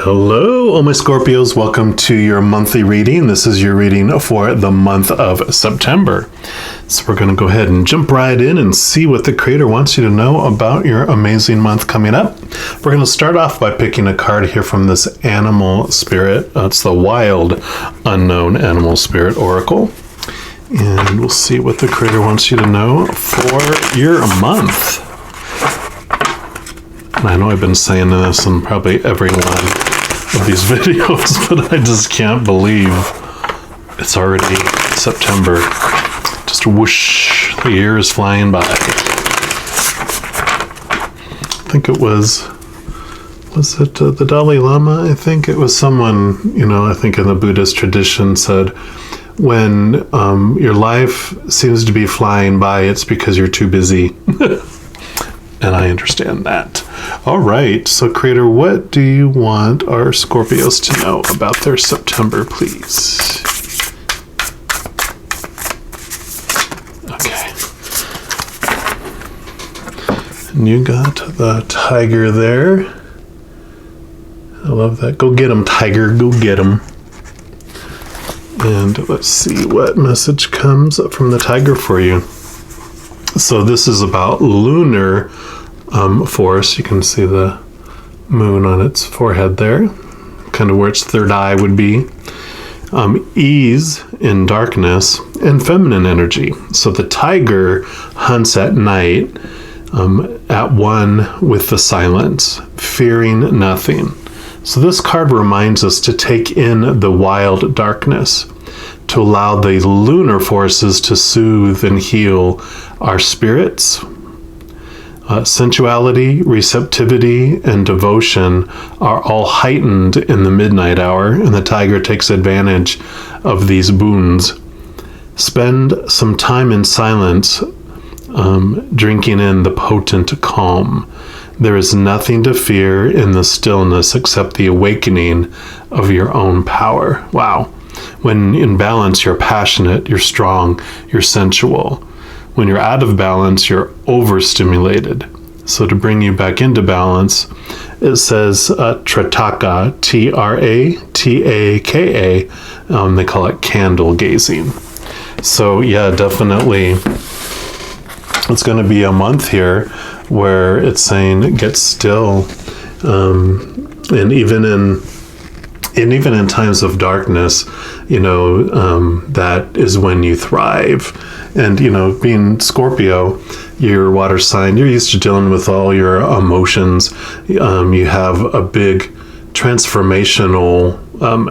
Hello, all my Scorpios. Welcome to your monthly reading. This is your reading for the month of September. So we're going to go ahead and jump right in and see what the Creator wants you to know about your amazing month coming up. We're going to start off by picking a card here from this animal spirit. It's the Wild Unknown Animal Spirit Oracle. And we'll see what the Creator wants you to know for your month. And I know I've been saying this in probably every one of these videos, but I just can't believe it's already September. Just whoosh, the year is flying by. I think it was it the Dalai Lama? I think it was someone, I think in the Buddhist tradition said, when your life seems to be flying by, it's because you're too busy. And I understand that. All right, so Creator, what do you want our Scorpios to know about their September, please? Okay. And you got the tiger there. I love that. Go get him, tiger. Go get him. And let's see what message comes up from the tiger for you. So this is about lunar force. You can see the moon on its forehead there, kind of where its third eye would be. Ease in darkness and feminine energy. So the tiger hunts at night, at one with the silence, fearing nothing. So this card reminds us to take in the wild darkness, to allow the lunar forces to soothe and heal our spirits. Sensuality, receptivity, and devotion are all heightened in the midnight hour, and the tiger takes advantage of these boons. Spend some time in silence, drinking in the potent calm. There is nothing to fear in the stillness except the awakening of your own power. Wow. When in balance, you're passionate, you're strong, you're sensual. When you're out of balance, you're overstimulated. So to bring you back into balance, it says Trataka, Trataka. They call it candle gazing. So yeah, definitely, it's going to be a month here where it's saying get still, and even in times of darkness, that is when you thrive. And, being Scorpio, your water sign, you're used to dealing with all your emotions. You have a big transformational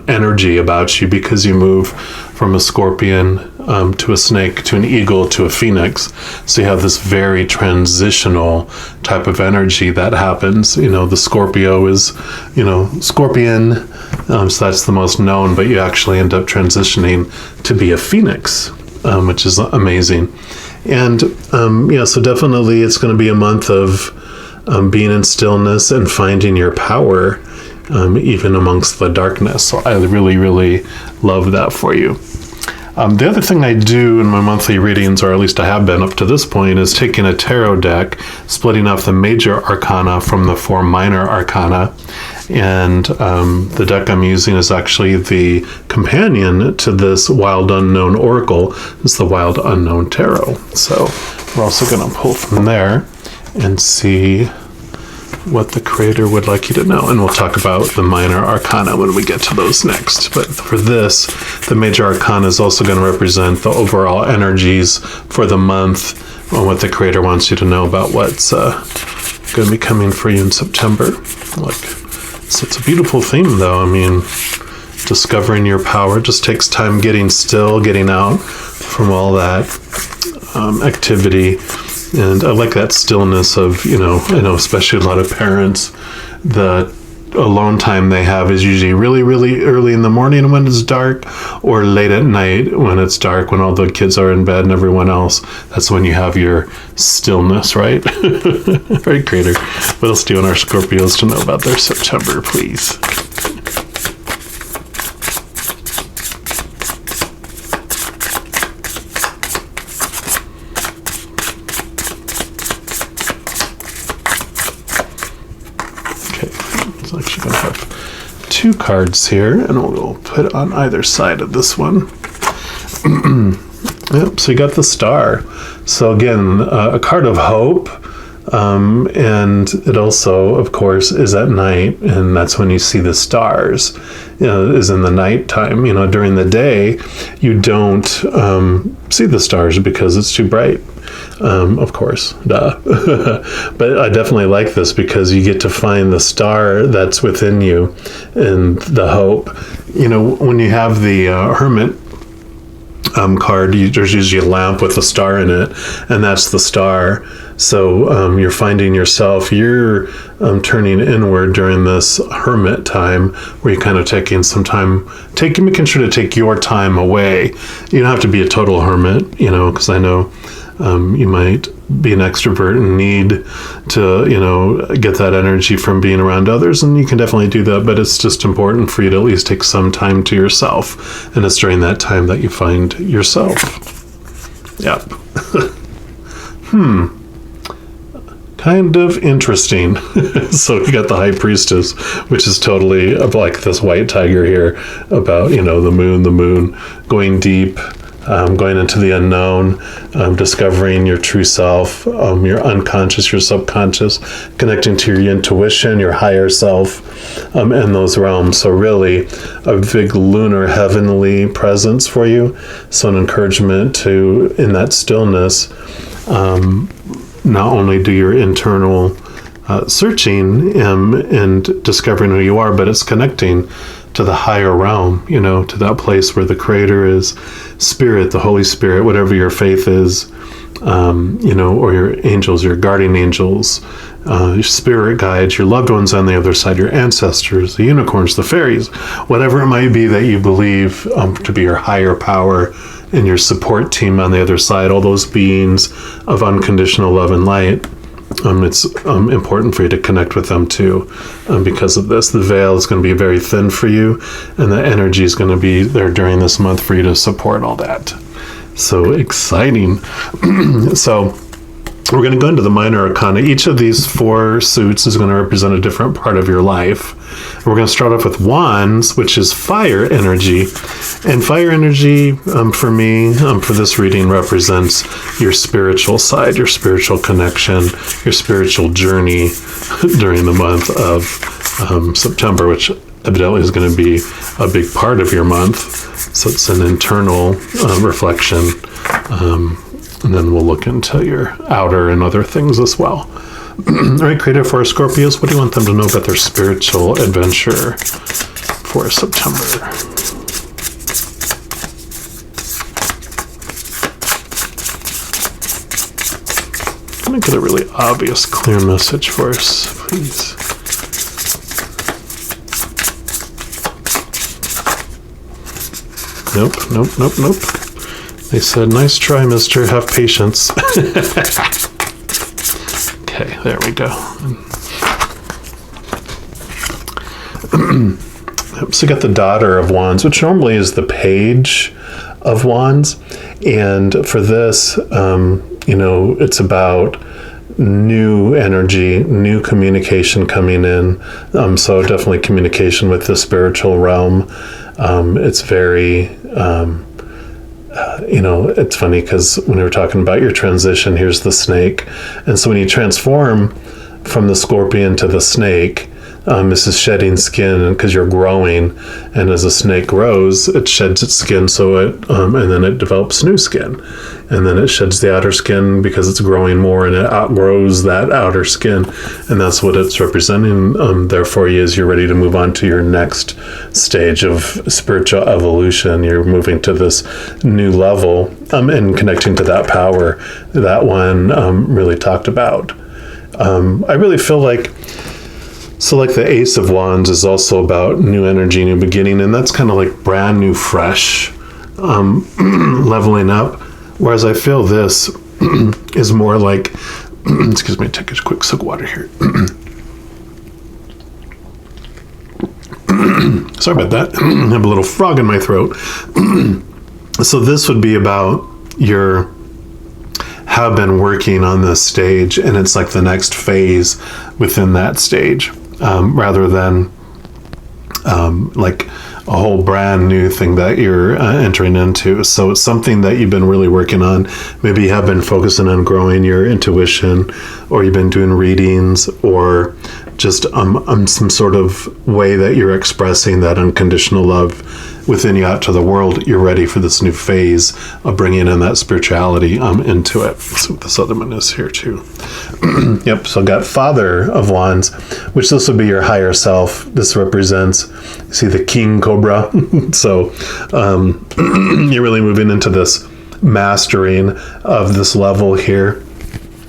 energy about you because you move from a scorpion to a snake to an eagle to a phoenix. So you have this very transitional type of energy that happens. The Scorpio is, scorpion, so that's the most known, but you actually end up transitioning to be a phoenix, which is amazing. And so definitely it's going to be a month of being in stillness and finding your power, even amongst the darkness. So I really, really love that for you. The other thing I do in my monthly readings, or at least I have been up to this point, is taking a tarot deck, splitting off the major arcana from the 4 minor arcana. And the deck I'm using is actually the companion to this Wild Unknown Oracle. It's the Wild Unknown Tarot. So we're also going to pull from there and see what the Creator would like you to know. And we'll talk about the minor arcana when we get to those next. But for this, the major arcana is also going to represent the overall energies for the month, and what the Creator wants you to know about what's going to be coming for you in September. So it's a beautiful theme, though. I mean, discovering your power just takes time, getting still, getting out from all that activity. And I like that stillness of, I know especially a lot of parents, the alone time they have is usually really, really early in the morning when it's dark, or late at night when it's dark, when all the kids are in bed and everyone else. That's when you have your stillness, right? Right, Creator. What else do you want our Scorpios to know about their September, please? 2 cards here, and we'll put on either side of this one. Yep, so you got the Star. So again, a card of hope, and it also, of course, is at night, and that's when you see the stars, is in the nighttime. During the day, you don't see the stars because it's too bright. Of course, duh. But I definitely like this because you get to find the star that's within you and the hope. When you have the Hermit card, there's usually a lamp with a star in it, and that's the star. So you're finding yourself, you're turning inward during this hermit time, where you're kind of taking some time, making sure to take your time away. You don't have to be a total hermit, because I know you might be an extrovert and need to, get that energy from being around others, and you can definitely do that, but it's just important for you to at least take some time to yourself, and it's during that time that you find yourself. Yep. Kind of interesting. So you got the High Priestess, which is totally like this white tiger here about, the moon going deep, going into the unknown, discovering your true self, your unconscious, your subconscious, connecting to your intuition, your higher self, and those realms. So really a big lunar heavenly presence for you. So an encouragement to, in that stillness, not only do your internal searching and discovering who you are, but it's connecting to the higher realm, to that place where the Creator is, Spirit, the Holy Spirit, whatever your faith is, or your angels, your guardian angels, your spirit guides, your loved ones on the other side, your ancestors, the unicorns, the fairies, whatever it might be that you believe to be your higher power, and your support team on the other side, all those beings of unconditional love and light. It's important for you to connect with them too, because of this. The veil is going to be very thin for you, and the energy is going to be there during this month for you to support all that. So exciting. So we're going to go into the minor arcana. Each of these 4 suits is going to represent a different part of your life. We're going to start off with wands, which is fire energy. And fire energy, for me, for this reading, represents your spiritual side, your spiritual connection, your spiritual journey during the month of September, which evidently is going to be a big part of your month. So it's an internal reflection. And then we'll look into your outer and other things as well. All right, creative for our Scorpios, what do you want them to know about their spiritual adventure for September? Can I get a really obvious, clear message for us, please? Nope. They said, nice try, mister. Have patience. Okay, there we go. So you got the Daughter of Wands, which normally is the Page of Wands. And for this, it's about new energy, new communication coming in. So definitely communication with the spiritual realm. It's very... it's funny because when we were talking about your transition, here's the snake. And so when you transform from the scorpion to the snake, this is shedding skin because you're growing. And as a snake grows, it sheds its skin, and then it develops new skin. And then it sheds the outer skin because it's growing more, and it outgrows that outer skin. And that's what it's representing there for you, as you're ready to move on to your next stage of spiritual evolution. You're moving to this new level and connecting to that power that one really talked about. I really feel like, so like the Ace of Wands is also about new energy, new beginning, and that's kind of like brand new, fresh, leveling up. Whereas I feel this is more like, excuse me, take a quick sip of water here. Sorry about that. I have a little frog in my throat. So this would be about your have been working on this stage, and it's like the next phase within that stage, rather than like a whole brand new thing that you're entering into. So it's something that you've been really working on. Maybe you have been focusing on growing your intuition, or you've been doing readings, or just some sort of way that you're expressing that unconditional love within you out to the world. You're ready for this new phase of bringing in that spirituality into it. So this other one is here too. Yep. So got Father of Wands, which this would be your higher self. This represents, you see the King Cobra. So you're really moving into this mastering of this level here.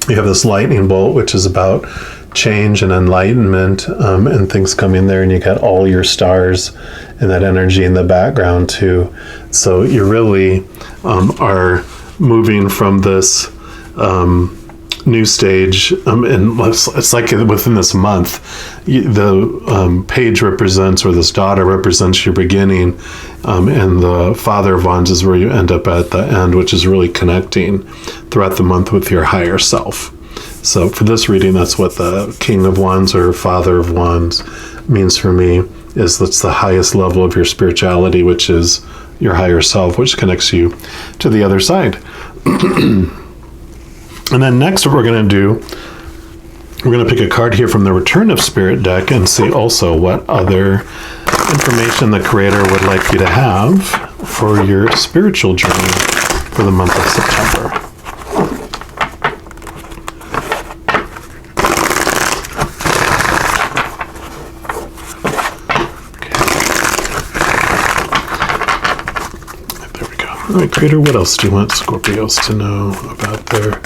You have this lightning bolt, which is about change and enlightenment, and things coming there, and you got all your stars and that energy in the background too. So you really are moving from this new stage, and it's like within this month, the page represents, or this daughter represents your beginning, and the Father of Wands is where you end up at the end, which is really connecting throughout the month with your higher self. So for this reading, that's what the King of Wands or Father of Wands means for me, is that's the highest level of your spirituality, which is your higher self, which connects you to the other side. And then next what we're going to do, we're going to pick a card here from the Return of Spirit deck and see also what other information the Creator would like you to have for your spiritual journey for the month of September. All right, Creator, what else do you want Scorpios to know about their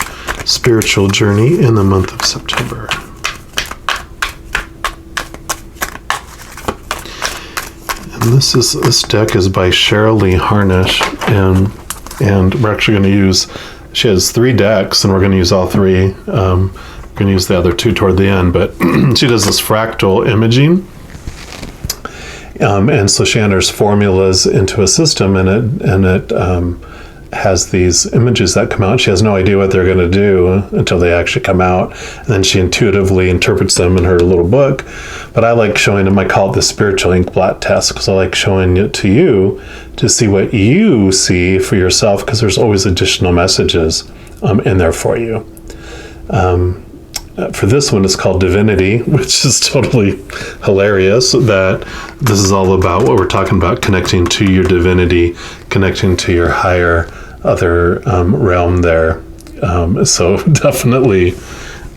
spiritual journey in the month of September? And this deck is by Cheryl Lee Harnish, and we're actually going to use, she has 3 decks, and we're going to use all 3. We're going to use the other 2 toward the end, but she does this fractal imaging. And so she enters formulas into a system, and it has these images that come out. She has no idea what they're going to do until they actually come out, and then she intuitively interprets them in her little book. But I like showing them. I call it the spiritual ink blot test, because I like showing it to you to see what you see for yourself, because there's always additional messages in there for you. For this one, it's called Divinity, which is totally hilarious that this is all about what we're talking about, connecting to your divinity, connecting to your higher other realm there. So definitely,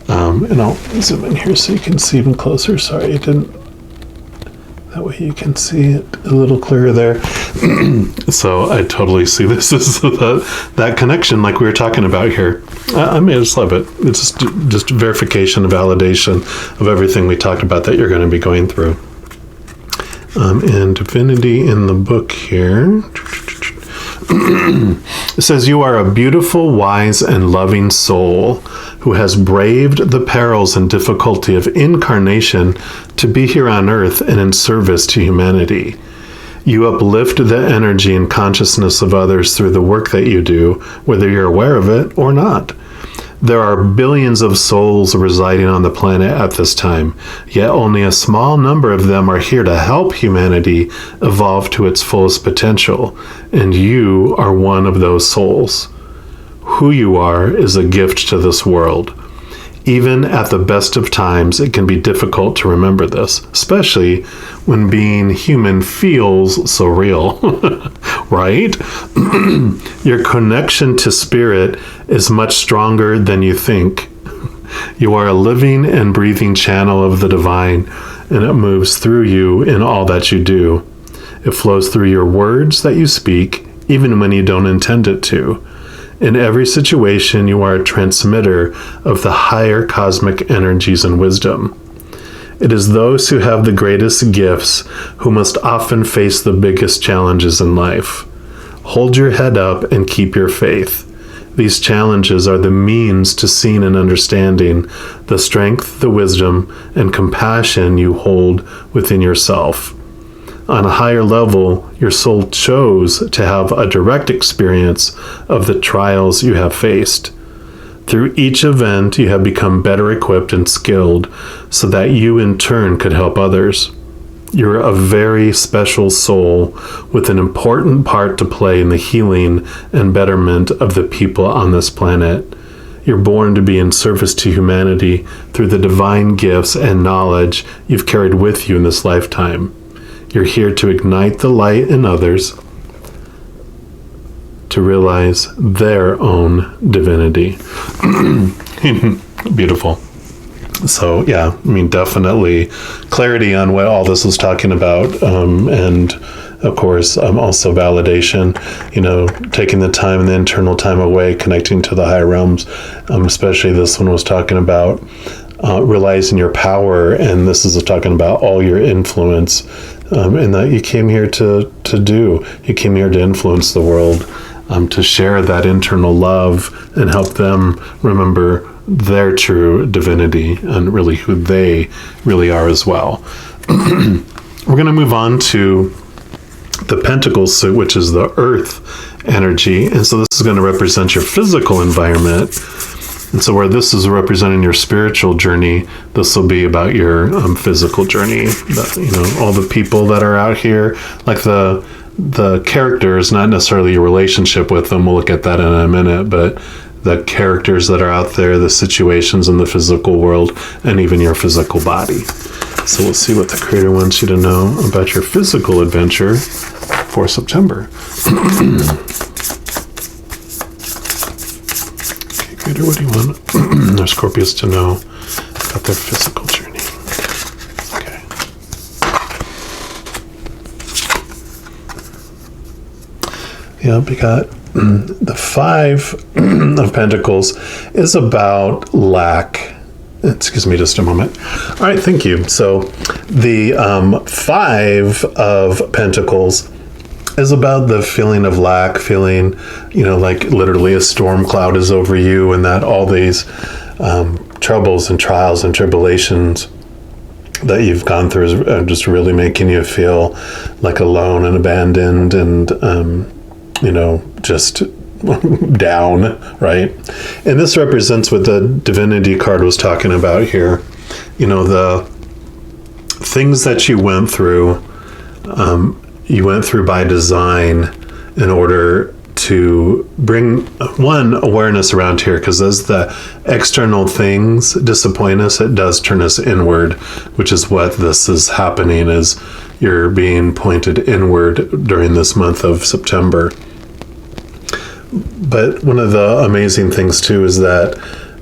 and I'll zoom in here so you can see even closer. Sorry, I didn't. That way you can see it a little clearer there. So I totally see this as that connection like we were talking about here. I just love it. It's just verification and validation of everything we talked about that you're going to be going through. And Divinity in the book here. It says, you are a beautiful, wise, and loving soul who has braved the perils and difficulty of incarnation to be here on earth and in service to humanity. You uplift the energy and consciousness of others through the work that you do, whether you're aware of it or not. There are billions of souls residing on the planet at this time, yet only a small number of them are here to help humanity evolve to its fullest potential, and you are one of those souls. Who you are is a gift to this world. Even at the best of times, it can be difficult to remember this, especially when being human feels so real, right? Your connection to spirit is much stronger than you think. You are a living and breathing channel of the divine, and it moves through you in all that you do. It flows through your words that you speak, even when you don't intend it to. In every situation, you are a transmitter of the higher cosmic energies and wisdom. It is those who have the greatest gifts who must often face the biggest challenges in life. Hold your head up and keep your faith. These challenges are the means to seeing and understanding the strength, the wisdom, and compassion you hold within yourself. On a higher level, your soul chose to have a direct experience of the trials you have faced. Through each event, you have become better equipped and skilled so that you in turn could help others. You're a very special soul with an important part to play in the healing and betterment of the people on this planet. You're born to be in service to humanity through the divine gifts and knowledge you've carried with you in this lifetime. You're here to ignite the light in others to realize their own divinity. Beautiful. So, yeah, I mean, definitely clarity on what all this is talking about. And, of course, also validation, taking the time and the internal time away, connecting to the higher realms. Especially this one was talking about realizing your power. And this is talking about all your influence and that you came here to do. You came here to influence the world, to share that internal love and help them remember their true divinity and really who they really are as well. We're going to move on to the Pentacles suit, which is the earth energy. And so this is going to represent your physical environment. And so where this is representing your spiritual journey, this will be about your physical journey. All the people that are out here, like the characters, not necessarily your relationship with them. We'll look at that in a minute, but the characters that are out there, the situations in the physical world, and even your physical body. So we'll see what the Creator wants you to know about your physical adventure for September. Okay, Creator, what do you want our Scorpios to know about their physical journey? Okay. Yeah, we got the Five of Pentacles is about lack. Excuse me just a moment. All right, thank you. So the Five of Pentacles is about the feeling of lack, feeling, like literally a storm cloud is over you, and that all these troubles and trials and tribulations that you've gone through is just really making you feel like alone and abandoned and just down, right? And this represents what the Divinity card was talking about here. The things that you went through by design in order to bring awareness around here, because as the external things disappoint us, it does turn us inward, which is what this is happening, is you're being pointed inward during this month of September. But one of the amazing things too is that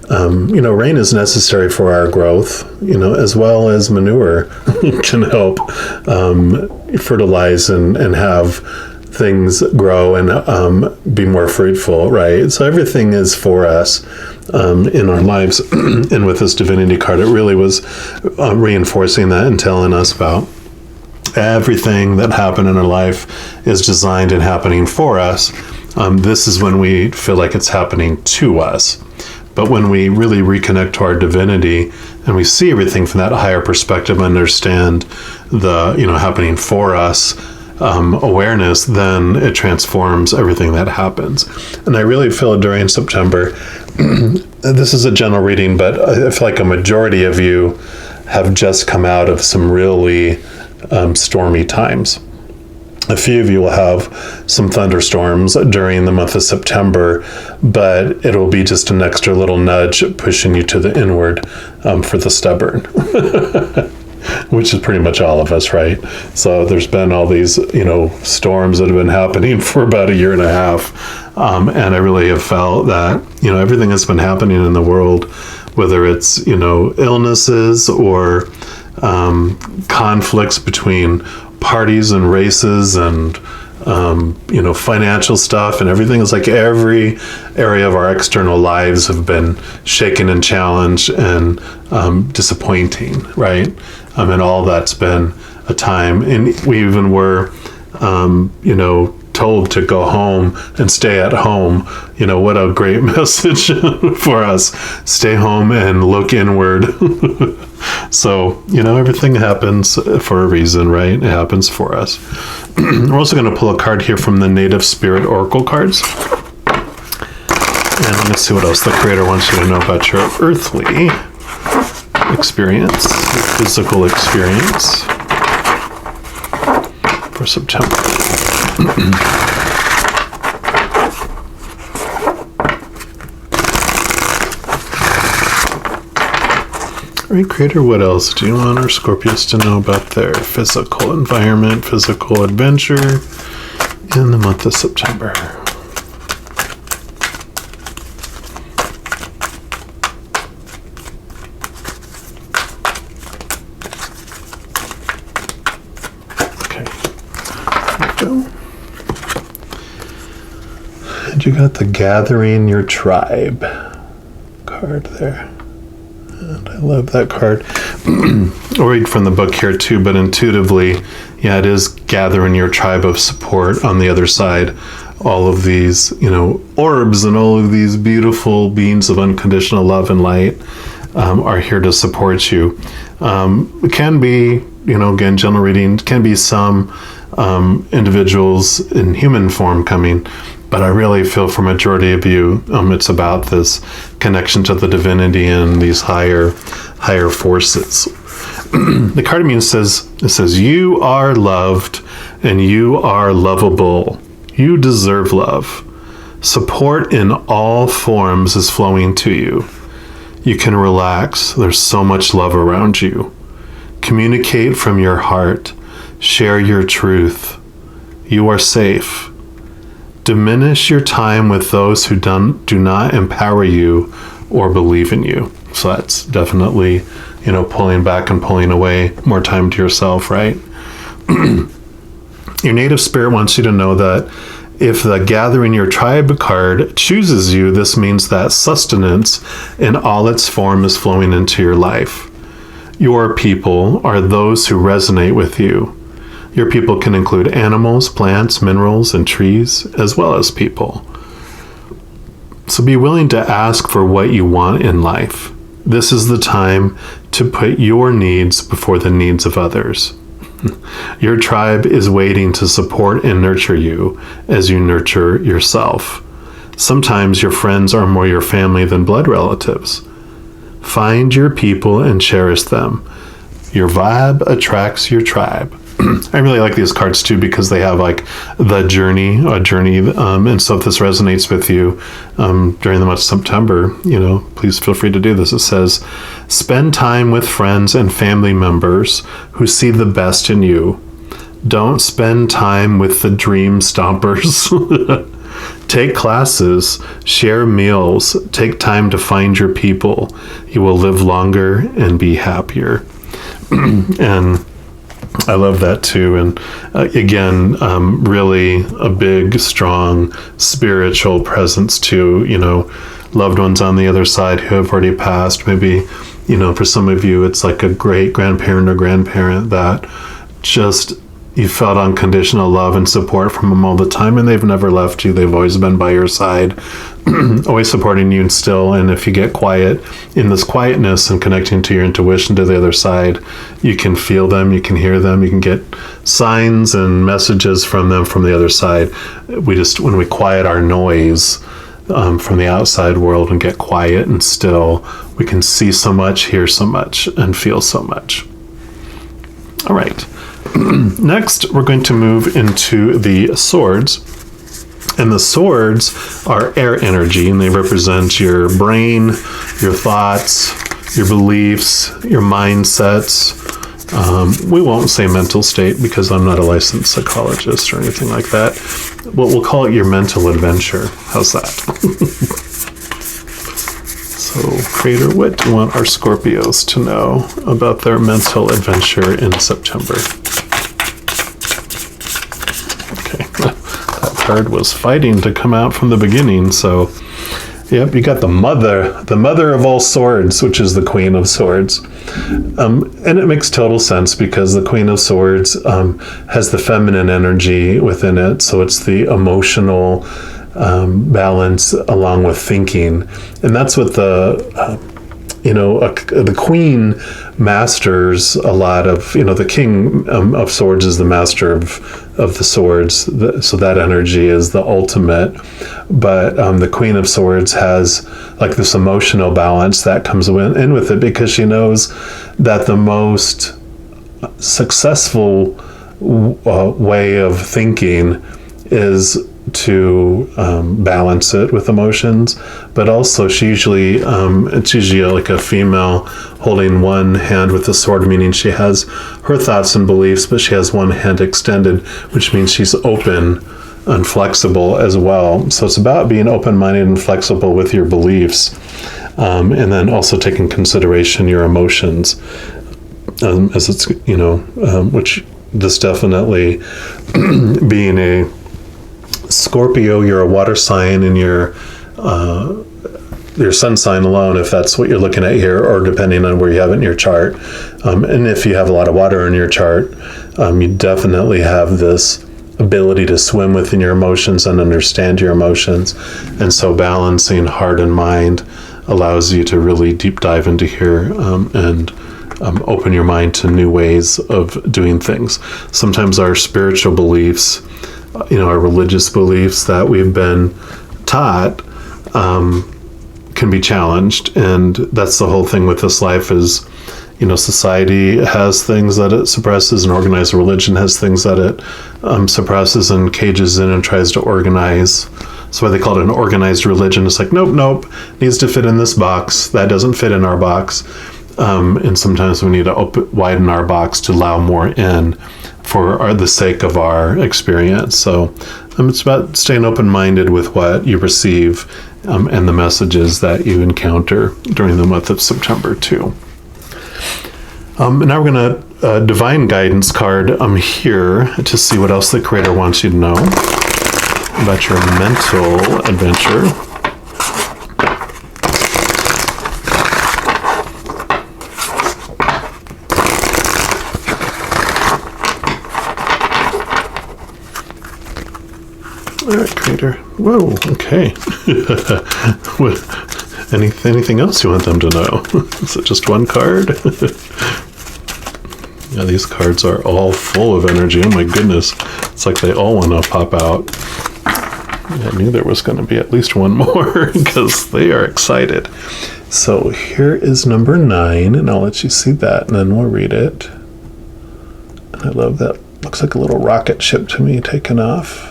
rain is necessary for our growth, as well as manure can help fertilize and have things grow and be more fruitful, right? So everything is for us in our lives. And with this Divinity card, it really was reinforcing that and telling us about everything that happened in our life is designed and happening for us. This is when we feel like it's happening to us. But when we really reconnect to our divinity and we see everything from that higher perspective, understand the, happening for us, awareness, then it transforms everything that happens. And I really feel during September, this is a general reading, but I feel like a majority of you have just come out of some really stormy times. A few of you will have some thunderstorms during the month of September, but it'll be just an extra little nudge pushing you to the inward for the stubborn, which is pretty much all of us, right? So there's been all these, storms that have been happening for about a year and a half. And I really have felt that, everything that's been happening in the world, whether it's, illnesses or conflicts between parties and races and financial stuff and everything, is like every area of our external lives have been shaken and challenged and disappointing, right? And all that's been a time, and we even were told to go home and stay at home. What a great message for us. Stay home and look inward. So, everything happens for a reason, right? It happens for us. We're also going to pull a card here from the Native Spirit Oracle cards. And let me see what else the Creator wants you to know about your earthly experience, your physical experience. for September. All right, Creator, what else do you want our Scorpios to know about their physical environment, physical adventure in the month of September? Okay, there we go. And you got the Gathering Your Tribe card there. And I love that card. I'll read from the book here too, but intuitively, yeah, it is gathering your tribe of support on the other side. All of these, orbs and all of these beautiful beings of unconditional love and light are here to support you. It can be, again, general reading, can be some individuals in human form coming, but I really feel for majority of you, it's about this connection to the divinity and these higher forces. The card means says, you are loved and you are lovable. You deserve love. Support in all forms is flowing to you. You can relax. There's so much love around you. Communicate from your heart. Share your truth. You are safe. Diminish your time with those who do not empower you or believe in you. So that's definitely, pulling back and pulling away, more time to yourself, right? Your native spirit wants you to know that if the Gathering Your Tribe card chooses you, this means that sustenance in all its form is flowing into your life. Your people are those who resonate with you. Your people can include animals, plants, minerals, and trees, as well as people. So be willing to ask for what you want in life. This is the time to put your needs before the needs of others. Your tribe is waiting to support and nurture you as you nurture yourself. Sometimes your friends are more your family than blood relatives. Find your people and cherish them. Your vibe attracts your tribe. I really like these cards too because they have like a journey, and so if this resonates with you during the month of September, please feel free to do this. It says, spend time with friends and family members who see the best in you. Don't spend time with the dream stompers. Take classes, share meals, take time to find your people. You will live longer and be happier. And I love that too. And again, really a big, strong spiritual presence too, loved ones on the other side who have already passed. Maybe, for some of you, it's like a great grandparent or grandparent that just you felt unconditional love and support from them all the time, and they've never left you. They've always been by your side, always supporting you still. And if you get quiet in this quietness and connecting to your intuition to the other side, you can feel them, you can hear them, you can get signs and messages from them from the other side. When we quiet our noise from the outside world and get quiet and still, we can see so much, hear so much, and feel so much. All right. Next, we're going to move into the swords. And the swords are air energy, and they represent your brain, your thoughts, your beliefs, your mindsets. We won't say mental state because I'm not a licensed psychologist or anything like that. But we'll call it your mental adventure. How's that? So, Creator, what do you want our Scorpios to know about their mental adventure in September? Okay, that card was fighting to come out from the beginning. So, yep, you got the mother of all swords, which is the Queen of Swords. And it makes total sense because the Queen of Swords has the feminine energy within it. So it's the emotional balance along with thinking. And that's what the queen masters a lot of, the king of swords is the master of the swords. So that energy is the ultimate. But the Queen of Swords has like this emotional balance that comes in with it because she knows that the most successful way of thinking is to balance it with emotions, but also it's usually like a female holding one hand with a sword, meaning she has her thoughts and beliefs, but she has one hand extended, which means she's open and flexible as well. So it's about being open-minded and flexible with your beliefs, and then also taking consideration your emotions, as it's, which this definitely being a Scorpio, you're a water sign, and your sun sign alone, if that's what you're looking at here, or depending on where you have it in your chart. And if you have a lot of water in your chart, you definitely have this ability to swim within your emotions and understand your emotions. And so balancing heart and mind allows you to really deep dive into here, and open your mind to new ways of doing things. Sometimes our spiritual beliefs, our religious beliefs that we've been taught, can be challenged. And that's the whole thing with this life is, society has things that it suppresses, and organized religion has things that it suppresses and cages in and tries to organize. That's why they call it an organized religion. It's like, nope, needs to fit in this box. That doesn't fit in our box. And sometimes we need to widen our box to allow more in for the sake of our experience. So it's about staying open-minded with what you receive, and the messages that you encounter during the month of September too. And now we're going to divine guidance card here to see what else the Creator wants you to know about your mental adventure. All right, Creator. Whoa, okay. Anything else you want them to know? Is it just one card? Yeah, these cards are all full of energy. Oh my goodness. It's like they all want to pop out. I knew there was going to be at least one more because they are excited. So here is number 9, and I'll let you see that, and then we'll read it. I love that. Looks like a little rocket ship to me taking off.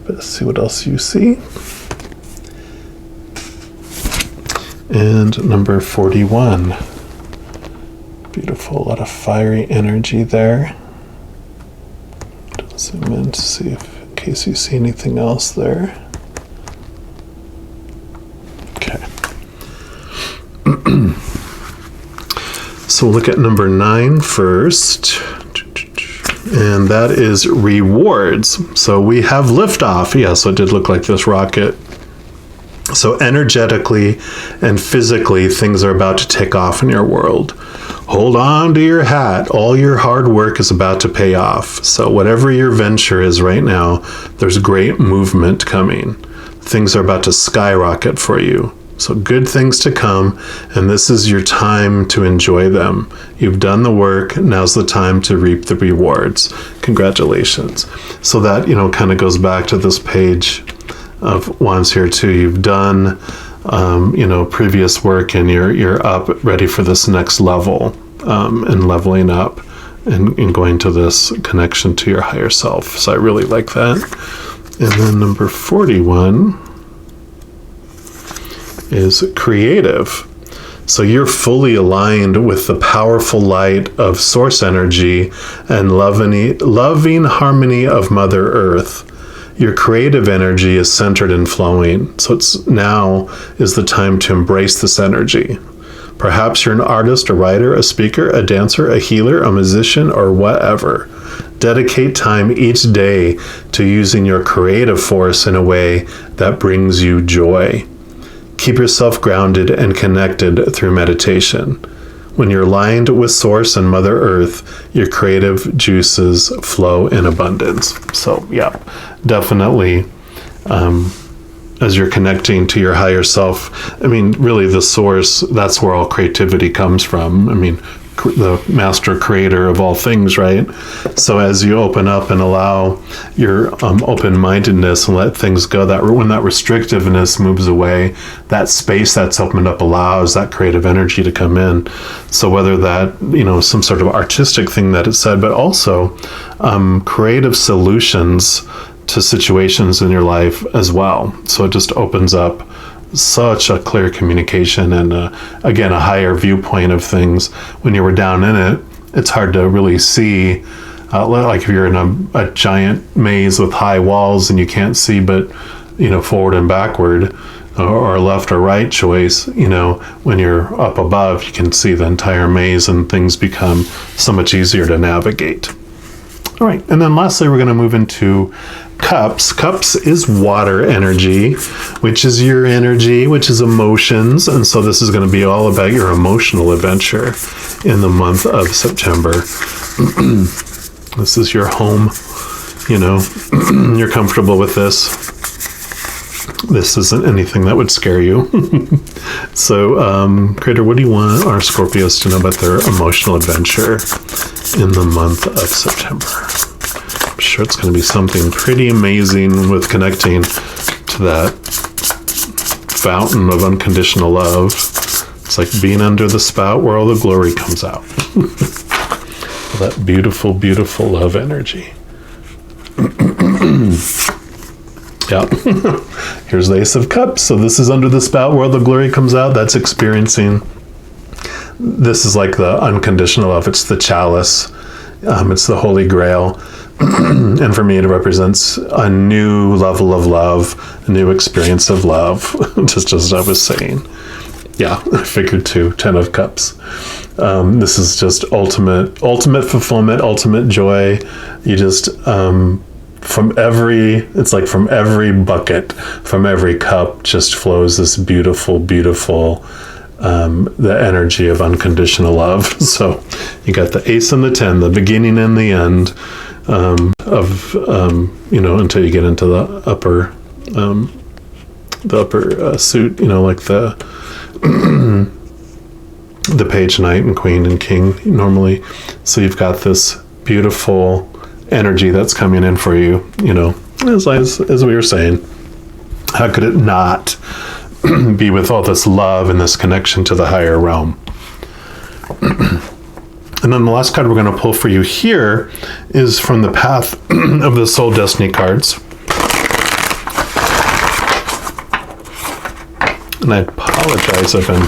But let's see what else you see. And number 41. Beautiful, a lot of fiery energy there. Zoom in to see if, in case you see anything else there. Okay. So we'll look at number 9 first. And that is rewards. So we have liftoff. Yeah, so it did look like this rocket. So energetically and physically, things are about to take off in your world. Hold on to your hat. All your hard work is about to pay off. So whatever your venture is right now, there's great movement coming. Things are about to skyrocket for you. So good things to come, and this is your time to enjoy them. You've done the work. Now's the time to reap the rewards. Congratulations. So that, kind of goes back to this page of wands here too. You've done, previous work, and you're up ready for this next level, and leveling up and going to this connection to your higher self. So I really like that. And then number 41 is creative. So you're fully aligned with the powerful light of source energy and loving harmony of Mother Earth. Your creative energy is centered and flowing. So now is the time to embrace this energy. Perhaps you're an artist, a writer, a speaker, a dancer, a healer, a musician, or whatever. Dedicate time each day to using your creative force in a way that brings you joy. Keep yourself grounded and connected through meditation. When you're aligned with Source and Mother Earth, your creative juices flow in abundance. So, yeah, definitely, as you're connecting to your higher self, really the source, that's where all creativity comes from. the master creator of all things, right? So as you open up and allow your open-mindedness and let things go, that when that restrictiveness moves away, that space that's opened up allows that creative energy to come in. So whether that, some sort of artistic thing that it said, but also creative solutions to situations in your life as well. So it just opens up such a clear communication and again, a higher viewpoint of things. When you were down in it, it's hard to really see, like if you're in a giant maze with high walls and you can't see but forward and backward or left or right choice. When you're up above, you can see the entire maze and things become so much easier to navigate. All right, and then lastly, we're going to move into cups. Cups is water energy, which is your energy, which is emotions. And so this is going to be all about your emotional adventure in the month of September. This is your home, you're comfortable with this. This isn't anything that would scare you. So, Creator, what do you want our Scorpios to know about their emotional adventure in the month of September? I'm sure it's going to be something pretty amazing with connecting to that fountain of unconditional love. It's like being under the spout where all the glory comes out. That beautiful, beautiful love energy. Yeah. Here's the Ace of Cups. So this is under the spout where the glory comes out. That's experiencing. This is like the unconditional love. It's the chalice. It's the Holy Grail. And for me, it represents a new level of love, a new experience of love, just as I was saying. Yeah, I figured too. 10 of Cups. This is just ultimate fulfillment, ultimate joy. You just, from every bucket, from every cup just flows this beautiful, beautiful, the energy of unconditional love. So you got the Ace and the 10, the beginning and the end, until you get into the upper suit, like the page, knight, and queen and king normally. So you've got this beautiful energy that's coming in for you, as we were saying. How could it not be with all this love and this connection to the higher realm? And then the last card we're going to pull for you here is from the Path of the Soul Destiny cards. And I apologize, I've been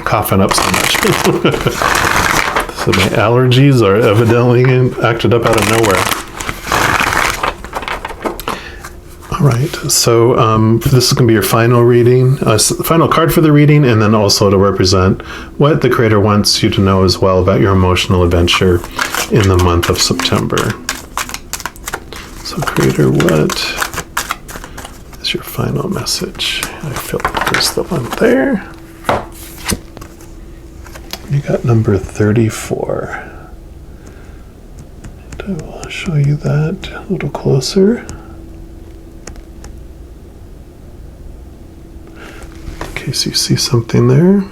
coughing up so much. So my allergies are evidently acted up out of nowhere. All right, so this is going to be your final reading, final card for the reading, and then also to represent what the Creator wants you to know as well about your emotional adventure in the month of September. So Creator, what is your final message? I feel like there's the one there. You got number 34. And I will show you that a little closer. In case you see something there.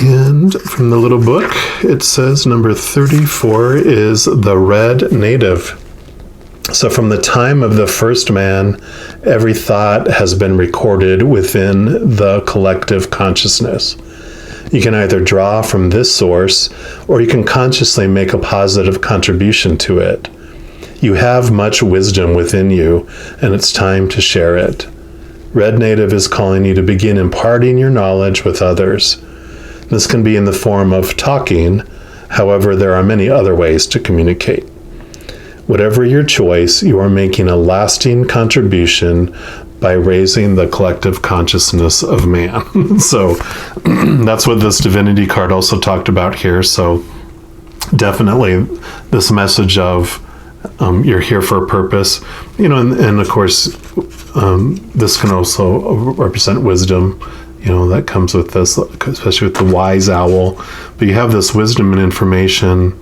And from the little book, it says number 34 is the red native. So from the time of the first man, every thought has been recorded within the collective consciousness. You can either draw from this source, or you can consciously make a positive contribution to it. You have much wisdom within you, and it's time to share it. Red Native is calling you to begin imparting your knowledge with others. This can be in the form of talking. However, there are many other ways to communicate. Whatever your choice, you are making a lasting contribution by raising the collective consciousness of man. So that's what this divinity card also talked about here. So definitely this message of you're here for a purpose, and of course, this can also represent wisdom, that comes with this, especially with the wise owl. But you have this wisdom and information,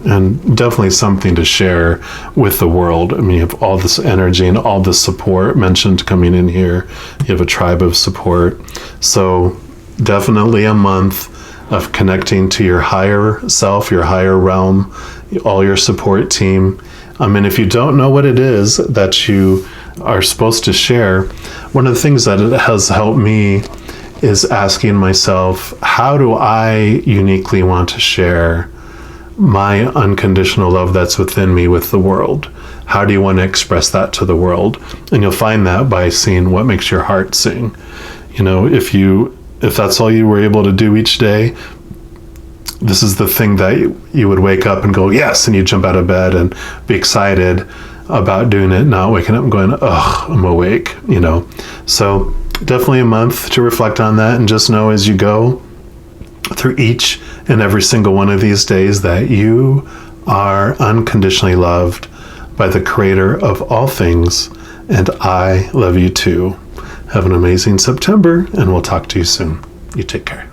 and definitely something to share with the world. I mean, you have all this energy and all this support mentioned coming in here. You have a tribe of support. So definitely a month of connecting to your higher self, your higher realm, all your support team. I mean, if you don't know what it is that you are supposed to share, one of the things that it has helped me is asking myself, how do I uniquely want to share my unconditional love that's within me with the world? How do you want to express that to the world? And you'll find that by seeing what makes your heart sing. You know, if that's all you were able to do each day, this is the thing that you would wake up and go, yes, and you jump out of bed and be excited about doing it, not waking up and going, ugh, I'm awake, you know. So definitely a month to reflect on that, and just know as you go through each and every single one of these days that you are unconditionally loved by the Creator of all things, and I love you too. Have an amazing September, and we'll talk to you soon. You take care.